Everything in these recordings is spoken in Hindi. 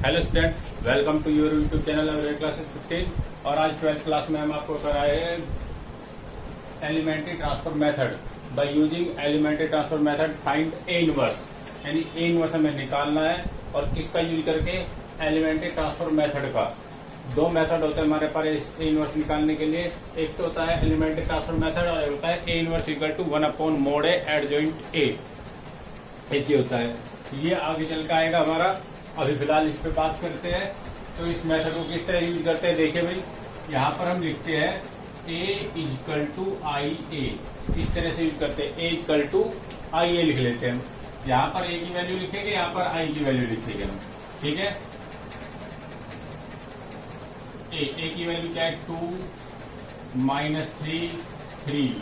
Hello student, welcome to your YouTube channel Aware Classes 15। और आज 12th क्लास में हम आपको कराए elementary transfer method. By using elementary transfer method find A inverse, यानी ए इनवर्स हमें निकालना है। और किसका यूज करके? एलिमेंट्री ट्रांसफर मेथड का। दो मेथड होते हैं हमारे पास ए इनवर्स निकालने के लिए। एक तो होता है एलिमेंट्री ट्रांसफर मेथड और एक होता है A inverse equal to 1/mod A adjoint A. एक ही होता है, ये आगे चल के आएगा हमारा। अभी फिलहाल इस पे बात करते हैं। तो इस मेथड को किस तरह यूज करते हैं, देखिए भाई, यहाँ पर हम लिखते हैं a इजकल टू आई ए। इस तरह से यूज करते हैं, a इजकल टू आई ए लिख लेते हैं हम। यहाँ पर a की वैल्यू लिखेंगे, यहाँ पर i की वैल्यू लिखेंगे हम। ठीक है, a की वैल्यू क्या है? 2 -3 3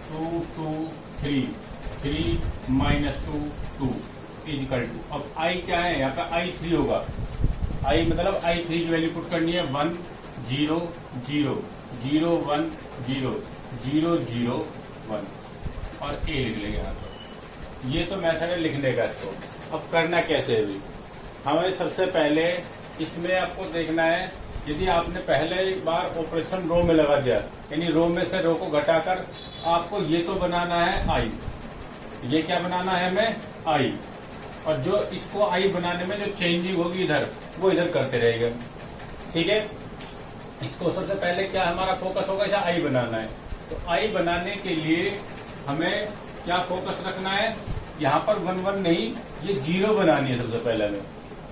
2 2 3 3 -2 2 इजिकल टू। अब i क्या है? यहाँ पे i3 होगा। i मतलब i3 की वैल्यू पुट करनी है 1 0 0 0 1 0 0 0 1 और a लिख लेंगे यहाँ पर। ये तो मेथड है लिखने का। इसको अब करना कैसे है? हमें सबसे पहले इसमें आपको देखना है, यदि आपने पहले एक बार ऑपरेशन रो में लगा दिया, यानी रो में से रो को घटाकर आपको ये तो बनाना है i। ये क्या बनाना है हमें? i। और जो इसको आई बनाने में जो चेंजिंग होगी इधर, वो इधर करते रहेगा। ठीक है, इसको सबसे पहले क्या हमारा फोकस होगा? इसे आई बनाना है। तो आई बनाने के लिए हमें क्या फोकस रखना है? यहाँ पर 1 1 नहीं, ये 0 बनानी है सबसे पहले हमें।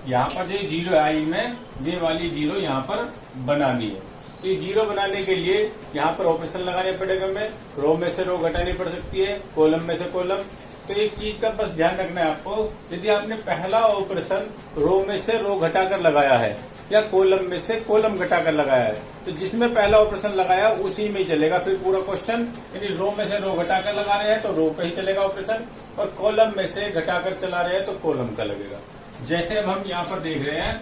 यहाँ पर जो 0 है आई में, ये वाली 0 यहाँ पर बनानी है। तो ये 0 बनाने के लिए यहाँ पर ऑपरेशन लगाने पड़ेगा हमें। रो में से रो घटानी पड़ सकती है, कॉलम में से कॉलम। तो एक चीज का बस ध्यान रखना है आपको, यदि आपने पहला ऑपरेशन रो में से रो घटाकर लगाया है या कॉलम में से कॉलम घटाकर लगाया है, तो जिसमें पहला ऑपरेशन लगाया उसी में ही चलेगा फिर पूरा क्वेश्चन। यदि रो में से रो घटाकर लगा रहे हैं तो रो पे ही चलेगा ऑपरेशन, और कॉलम में से घटाकर चला रहे हैं तो कॉलम का लगेगा। जैसे अब हम यहाँ पर देख रहे हैं,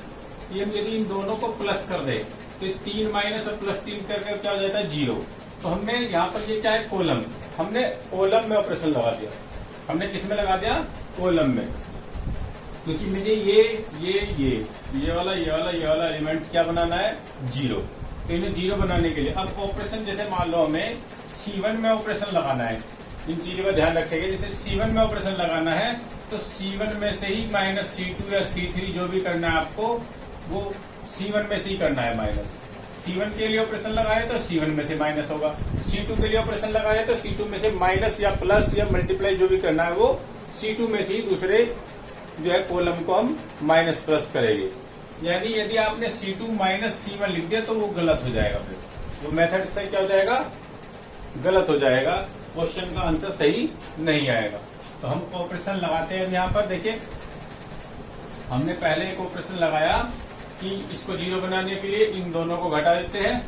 यदि इन दोनों को प्लस कर दे तो 3 माइनस और प्लस 3 करके क्या हो जाता है? 0। तो हमने यहाँ पर ये क्या है? कॉलम। हमने कॉलम में ऑपरेशन लगा दिया। हमने किसमें लगा दिया? कॉलम में। क्योंकि मुझे ये वाला एलिमेंट क्या बनाना है? 0। तो इन्हें 0 बनाने के लिए अब ऑपरेशन, जैसे मान लो हमें C1 में ऑपरेशन लगाना है। इन चीजों का ध्यान रखेंगे। जैसे C1 में ऑपरेशन लगाना है तो C1 में से ही माइनस C2 या C3 जो भी करना है आपको, वो C1 में से ही करना है माइनस। C1 के लिए ऑपरेशन लगाए तो C1 में से माइनस होगा। C2 के लिए ऑपरेशन लगाए तो C2 में से माइनस या प्लस या मल्टीप्लाई जो भी करना है वो C2 में से ही दूसरे जो है कॉलम को हम माइनस प्लस करेंगे। यानी यदि आपने C2 माइनस C1 लिख दिया तो वो गलत हो जाएगा। फिर वो मेथड से क्या हो जाएगा? गलत हो जाएगा। क्वेश्चन का आंसर सही नहीं आएगा। तो हम ऑपरेशन लगाते हैं। यहाँ पर देखिए, हमने पहले एक ऑपरेशन लगाया कि इसको 0 बनाने के लिए इन दोनों को घटा देते हैं।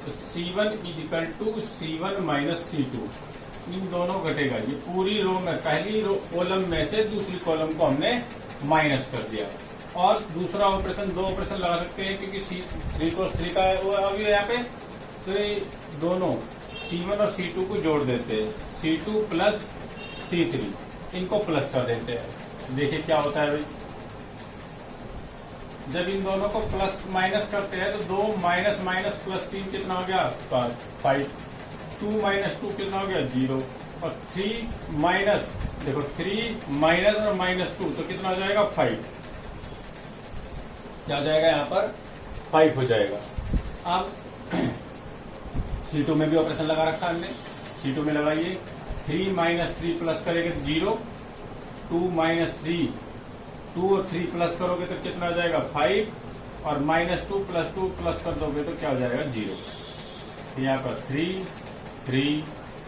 तो C1 is equal to C1 minus C2, इन दोनों घटेगा। ये पूरी रो में, पहली रो कॉलम में से दूसरी कॉलम को हमने माइनस कर दिया। और दूसरा ऑपरेशन, 2 ऑपरेशन लगा सकते हैं क्योंकि 3 क्रॉस 3 का वो अभी यहाँ पे। तो ये दोनों C1 और C2 को जोड़ देते हैं, C2 प्लस C3, इनको प्लस कर देते हैं। देखिए क्या होता है भाई, जब इन दोनों को प्लस माइनस करते हैं तो 2 माइनस माइनस प्लस 3 कितना हो गया? 5। 2 माइनस 2 कितना हो गया? 0। और 3 माइनस, देखो 3 माइनस और माइनस 2 तो कितना हो जाएगा? 5। क्या हो जाएगा? यहाँ पर 5 हो जाएगा। अब C2 में भी ऑपरेशन लगा रखा हमने। C2 में लगाइए, 3 माइनस 3 प्लस करेंगे तो 0। 2 माइनस 3, 2 और 3 प्लस करोगे तो कितना हो जाएगा? 5। और माइनस 2 प्लस 2 प्लस कर दोगे तो क्या हो जाएगा? 0। यहाँ पर 3 3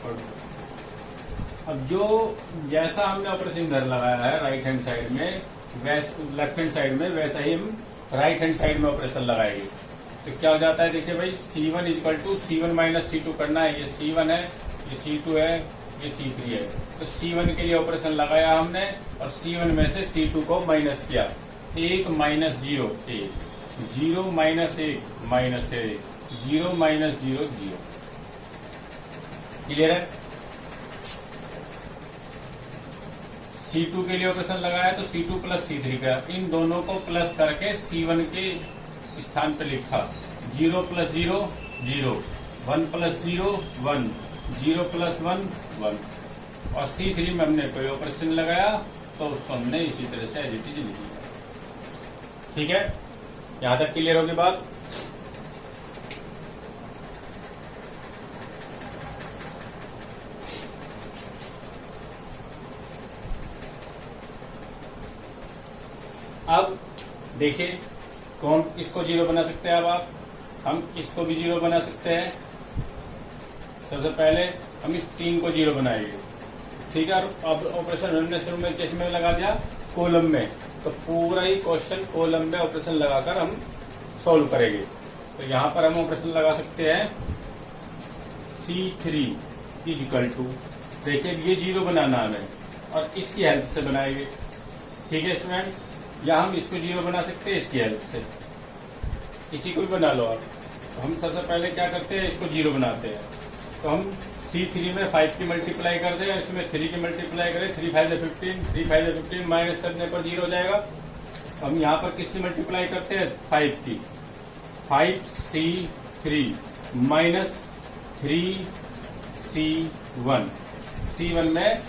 और 2। अब जो जैसा हमने ऑपरेशन इधर लगाया है राइट हैंड साइड में, लेफ्ट हैंड साइड में, वैसा ही हम राइट हैंड साइड में ऑपरेशन लगाएंगे। तो क्या हो जाता है? देखिए भाई, C1 equal to C1 minus C2 करना है। ये C1 है, ये C2 है, ये C3 है। तो C1 के लिए ऑपरेशन लगाया हमने और C1 में से C2 को माइनस किया। 1 minus 0 1, 0 minus 1 minus 1, 0 minus 0 0। Clear है? C2 के लिए ऑपरेशन लगाया तो C2 प्लस C3 का, इन दोनों को प्लस करके C1 के स्थान पे लिखा। 0 प्लस 0 0, 1 प्लस 0 1, 0 प्लस 1 1, और C3 में हमने कोई ऑपरेशन लगाया तो उसको हमने इसी तरह से एज इट इज लिखी। ठीक है, यहां तक क्लियर होगी बात। अब देखिए कौन किसको 0 बना सकते हैं। अब हम इसको भी 0 बना सकते हैं। सबसे पहले हम इस 3 को 0 बनाएंगे। ठीक है, अब ऑपरेशन हमने शुरू में किस में लगा दिया, कॉलम में, तो पूरा ही क्वेश्चन कॉलम में ऑपरेशन लगाकर हम सॉल्व करेंगे। तो यहां पर हम ऑपरेशन लगा सकते हैं C3 इक्वल टू, देखिए ये 0 बनाना हमें और इसकी हेल्प से बनाएंगे। ठीक है स्टूडेंट, या हम इसको 0 बना सकते हैं इसकी हेल्प से, इसी को भी बना लो आप। तो हम सबसे पहले क्या करते हैं, इसको 0 बनाते हैं। तो हम C3 में 5 की मल्टीप्लाई कर दें, इसमें 3 की मल्टीप्लाई करें, 3 5 15, 3 5 15, माइनस करने पर 0 हो जाएगा। हम यहाँ पर किसकी मल्टीप्लाई करते हैं, 5 की, 5C3 माइनस 3C1, C1 में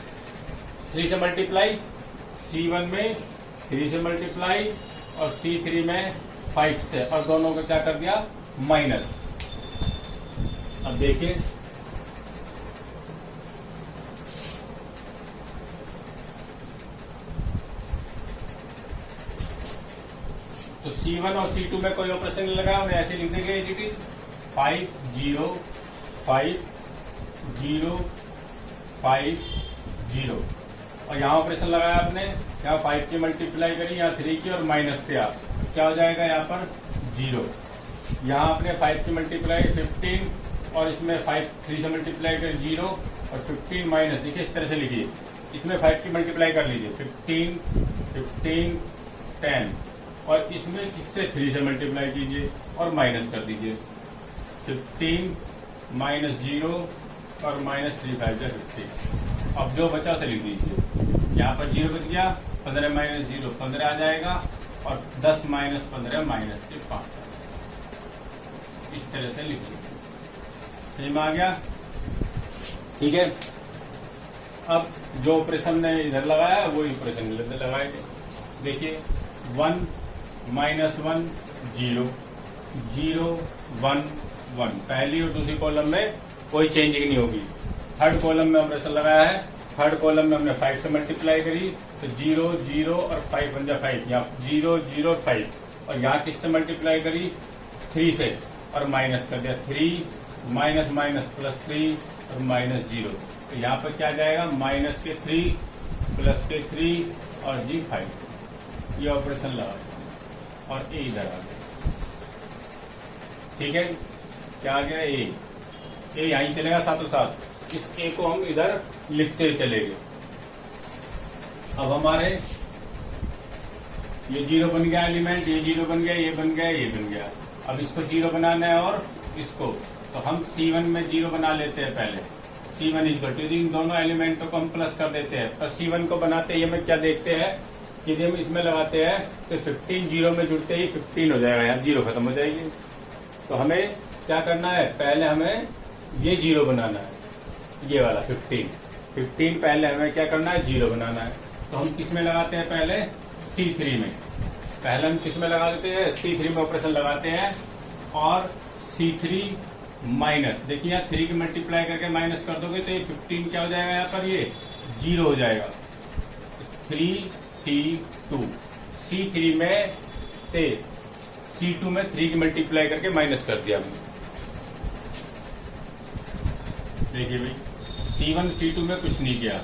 3 से मल्टीप्लाई, C1 में 3 से मल्टीप्लाई और C3 में 5 से, और दोनों को क्या कर दिया, माइनस। अब देखिए तो C1 और C2 में कोई ऑपरेशन नहीं लगा, उन्हें ऐसे लिख देंगे एजीटी 5 0 5 0 5 0, और यहाँ ऑपरेशन लगाया आपने, यहाँ 5 की मल्टीप्लाई करी, यहाँ 3 की और माइनस किया, क्या हो जाएगा यहाँ पर 0। यहाँ आपने 5 की मल्टीप्लाई 15 और इसमें 3 से मल्टीप्लाई कर 0 और 15 माइनस, देखिए इस तरह से लिखिए, इसमें 5 की मल्टीप्लाई कर लीजिए 15 15 10, और इसमें इससे 3 से मल्टीप्लाई कीजिए और माइनस कर दीजिए 15 माइनस 0 और माइनस 3 5 15। अब जो बचा उसे लिख दीजिए, यहाँ पर 0 बच गया, 15 माइनस 0 15 आ जाएगा, और 10 माइनस 15 माइनस के 5, इस तरह से लिखिए। सही में आ गया। ठीक है, अब जो ऑपरेशन ने इधर लगाया वो ऑपरेशन इधर लगाएंगे। देखिए 1 माइनस 1 0 0 1 1, पहली और दूसरी कॉलम में कोई चेंजिंग नहीं होगी। थर्ड कॉलम में ऑपरेशन लगाया है, थर्ड कॉलम में हमने 5 से मल्टीप्लाई करी तो 0 0 और 5 बन जाए 5, यहाँ 0 0 5, और यहाँ किससे मल्टीप्लाई करी, 3 से, और माइनस कर दिया 3 माइनस माइनस प्लस 3 और माइनस 0। तो यहाँ पर क्या जाएगा, माइनस के 3 प्लस के 3 और जी 5, ये ऑपरेशन लगा और ए इधर आ गया। ठीक है, क्या आ गया, ए यहीं चलेगा साथों साथ, इस ए को हम इधर लिखते चलेंगे। अब हमारे ये 0 बन गया एलिमेंट, ये 0 बन गया, ये बन गया, ये बन गया। अब इसको 0 बनाना है और इसको, तो हम C1 में 0 बना लेते हैं पहले। C1 इज इक्वल टू, इन दोनों एलिमेंटों को हम प्लस कर देते हैं। पर C1 को बनाते ही हमें क्या देखते हैं कि जब हम इसमें लगाते हैं तो 15 0 में जुड़ते ही 15 हो जाएगा, यहाँ 0 खत्म हो जाएगी। तो हमें क्या करना है, पहले हमें ये 0 बनाना है, ये वाला 15 पहले हमें क्या करना है, 0 बनाना है। तो हम किस में लगाते हैं, पहले C3 में, पहले हम किस में लगा देते हैं, C3 में ऑपरेशन लगाते हैं, और C3 माइनस, देखिए यहाँ 3 की मल्टीप्लाई करके माइनस कर दोगे तो ये 15 क्या हो जाएगा, यहाँ पर ये 0 हो जाएगा। 3C2, C3 में से C2 में 3 की मल्टीप्लाई करके माइनस कर दिया हमने। देखिए भाई C1 C2 में कुछ नहीं किया,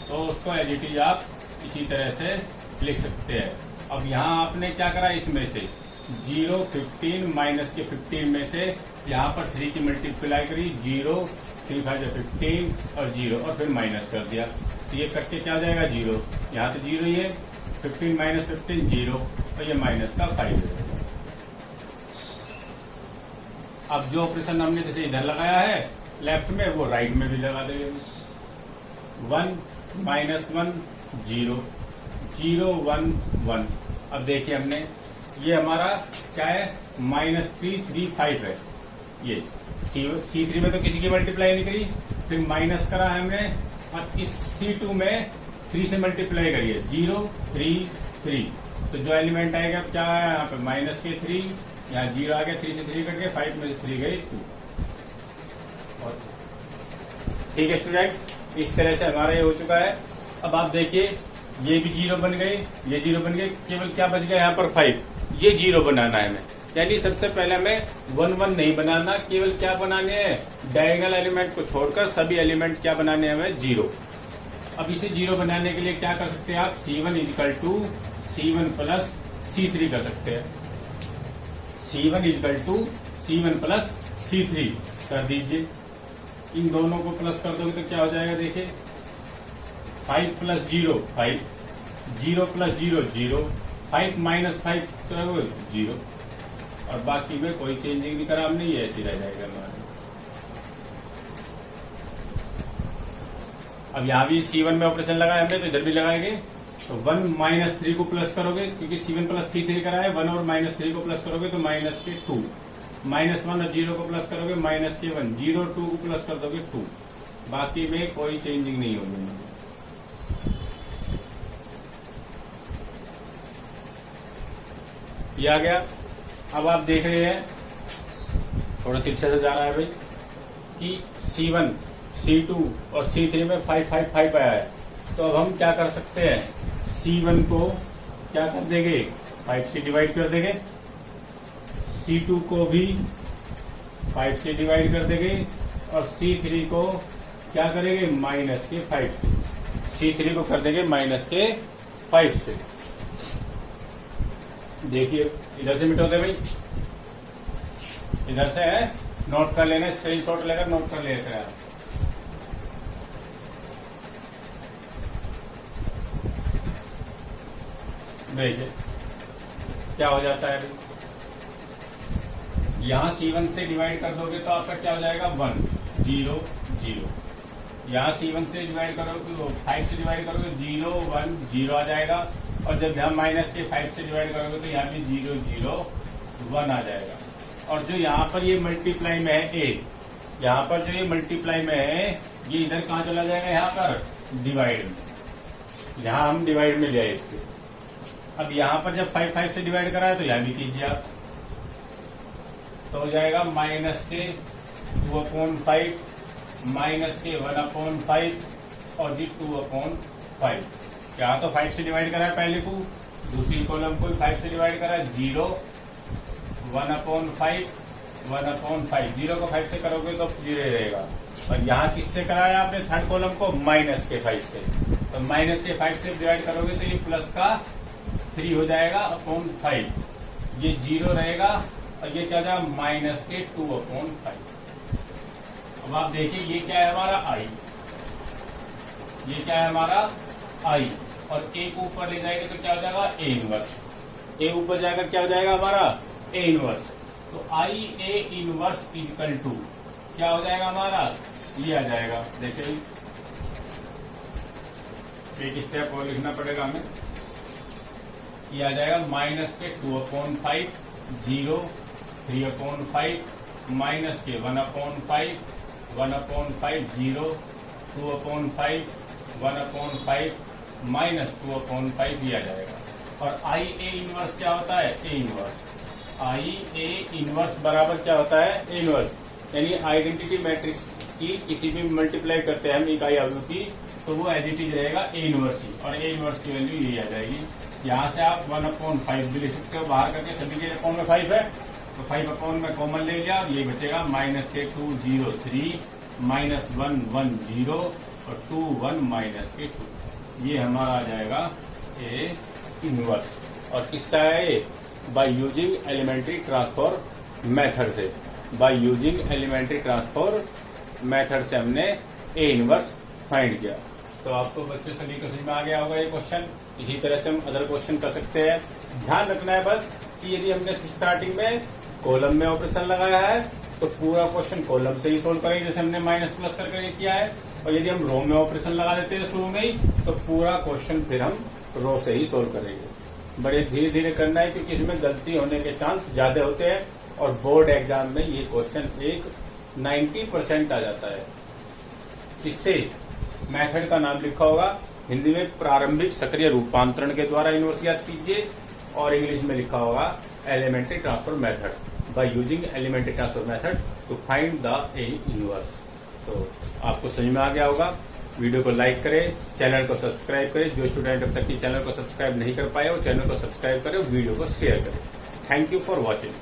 तो उसको एज इट इज आप इसी तरह से लिख सकते हैं। अब यहाँ आपने क्या करा, इसमें से 0 15 माइनस के 15 में से यहाँ पर 3 की मल्टीप्लाई करी, 0 3 5 15 और 0, और फिर माइनस कर दिया। तो ये करके क्या हो जाएगा, 0, यहाँ तो 0 ही है, 15 माइनस 15 0, तो ये माइनस का 5 है। अब जो ऑपरेशन हमने जैसे इधर लगाया है लेफ्ट में, वो राइट में भी लगा देंगे। 1 माइनस 1 0 0 1 1। अब देखिए हमने ये हमारा क्या है -3 3 5 है। ये C3 में तो किसी की मल्टीप्लाई नहीं करी, फिर माइनस करा है हमने, और इस C2 में 3 से मल्टीप्लाई करिए 0 3 3। तो जो एलिमेंट आएगा क्या है यहाँ पे -3, यहाँ 0 आ गया, 3 से 3 कट गए, 5 में से 3 गई 2। और ठीक है स्टूडेंट, इस तरह से हमारा ये हो चुका है। अब आप देखिए ये भी 0 बन गई, ये 0 बन गई, केवल क्या बच गया यहाँ पर 5, ये 0 बनाना है हमें। यानी सबसे पहले हमें 1 1 नहीं बनाना, केवल क्या बनाने हैं, डायगोनल एलिमेंट को छोड़कर सभी एलिमेंट क्या बनाने हैं हमें 0। अब इसे 0 बनाने के लिए क्या कर सकते हैं आप, C1 is equal to C1 plus C3 कर सकते हैं। C1 is equal to C1 plus C3 कर दीजिए। इन दोनों को प्लस कर दोगे तो क्या हो जाएगा, देखिए 5 प्लस 0 5, 0 प्लस 0 0, 5 माइनस 5 करोगे 0, और बाकी में कोई चेंजिंग नहीं करा हमने, ये ऐसे रह जाएगा हमारा। अब यहाँ भी C1 में ऑपरेशन लगाया हमने, तो इधर भी लगाएंगे। तो 1 -3 को प्लस करोगे, क्योंकि C1 प्लस C3 करा है, 1 और -3 को प्लस करोगे तो -2, -1 और 0 को प्लस करोगे -1, 0 2 को प्लस कर दोगे 2, बाकी में कोई चेंजिंग नहीं होगी। ये आ गया। अब आप देख रहे हैं थोड़ा तिरछा से जा रहा है भाई, कि C1 C2 और C3 में 5 5 5 आया है। तो अब हम क्या कर सकते हैं, C1 को क्या कर देंगे, 5 से डिवाइड कर देंगे, C2 को भी 5 से डिवाइड कर देंगे, और C3 को क्या करेंगे, -5 से। C3 को कर देंगे -5 से। देखिए इधर से मिटोते भाई, इधर से है, नोट कर लेना, स्क्रीनशॉट लेकर नोट कर लेते हैं। देखिए क्या हो जाता है, यहां C1 से डिवाइड कर दोगे तो आपका क्या हो जाएगा, 1 0 0। यहां C1 से डिवाइड करोगे, 5 से डिवाइड करोगे 0 1 0 आ जाएगा, और जब यहाँ -5 से डिवाइड करोगे तो यहाँ भी 0 0 1 आ जाएगा। और जो यहाँ पर ये मल्टीप्लाई में है a, यहाँ पर जो ये मल्टीप्लाई में है, ये इधर कहाँ चला जाएगा, यहाँ पर डिवाइड में, यहाँ हम डिवाइड में ले आए इसके। अब यहाँ पर जब 5 5 से डिवाइड करा है तो यहाँ भी कीजिए आप, तो हो जाएगा -2/5 -1/5 और जी 2/5। यहाँ तो 5 से डिवाइड करा है पहले को, दूसरी कॉलम को 5 से डिवाइड करा है, 0 1/5 1/5, 0 को 5 से करोगे तो 0 रहेगा। और यहाँ किससे कराया आपने, थर्ड कॉलम को -5 से, तो -5 से डिवाइड करोगे तो ये प्लस का 3 हो जाएगा अपॉन 5, ये 0 रहेगा, और ये क्या जाएगा -2/5। अब आप देखिए ये क्या है हमारा I, ये क्या है हमारा I, और A को ऊपर ले जाएंगे तो क्या हो जाएगा, A इनवर्स। A ऊपर जाकर क्या हो जाएगा हमारा, A इनवर्स। तो I A inverse equal to क्या हो जाएगा हमारा, ये आ जाएगा। देखिए एक स्टेप और लिखना पड़ेगा हमें, ये आ जाएगा -2/5 0 3/5 -1/5 1/5 0 2/5 1/5 -2/5, ये आ जाएगा। और I A इनवर्स क्या होता है, A inverse. I A inverse बराबर क्या होता है, A इनवर्स। यानी आइडेंटिटी मैट्रिक्स की किसी भी मल्टीप्लाई करते हैं हम इकाई अवयव की, तो वो एज इट इज रहेगा A इनवर्स ही, और A इनवर्स की वैल्यू यही आ जाएगी। यहाँ से आप 1/5 भी ले सकते हो, बाहर करके सभी के अपॉन में 5 है, तो 5 में कॉमन ले लिया, और ये बचेगा -2 0 3 -1 1 0 और 2 1 -2। ये हमारा आ जाएगा A इनवर्स। और किसका है ये, बाय यूजिंग एलिमेंट्री ट्रांसफॉर मेथड से, बाय यूजिंग एलिमेंट्री ट्रांसफॉर मेथड से हमने A इनवर्स फाइंड किया। तो आपको बच्चों सभी को समझ में आ गया होगा ये क्वेश्चन। इसी तरह से हम अदर क्वेश्चन कर सकते हैं। ध्यान रखना है बस कि यदि हमने स्टार्टिंग में कॉलम में ऑपरेशन लगाया है तो पूरा क्वेश्चन कॉलम से ही सोल्व करेंगे, जैसे हमने माइनस प्लस करके किया है। और यदि हम रो में ऑपरेशन लगा देते हैं शुरू में ही तो पूरा क्वेश्चन फिर हम रो से ही सोल्व करेंगे। बड़े धीरे धीरे करना है क्योंकि इसमें गलती होने के चांस ज्यादा होते हैं और बोर्ड एग्जाम में ये क्वेश्चन 90% आ जाता है। इससे मेथड का नाम लिखा होगा हिंदी में प्रारंभिक सक्रिय रूपांतरण के द्वारा इनवर्स याद कीजिए और इंग्लिश में लिखा होगा elementary transfer method by using elementary transfer method to find the A inverse. तो आपको समझ में आ गया होगा। वीडियो को लाइक करें, चैनल को सब्सक्राइब करें। जो स्टूडेंट अब तक की चैनल को सब्सक्राइब नहीं कर पाए वो चैनल को सब्सक्राइब करें, वीडियो को शेयर करें। Thank you for watching.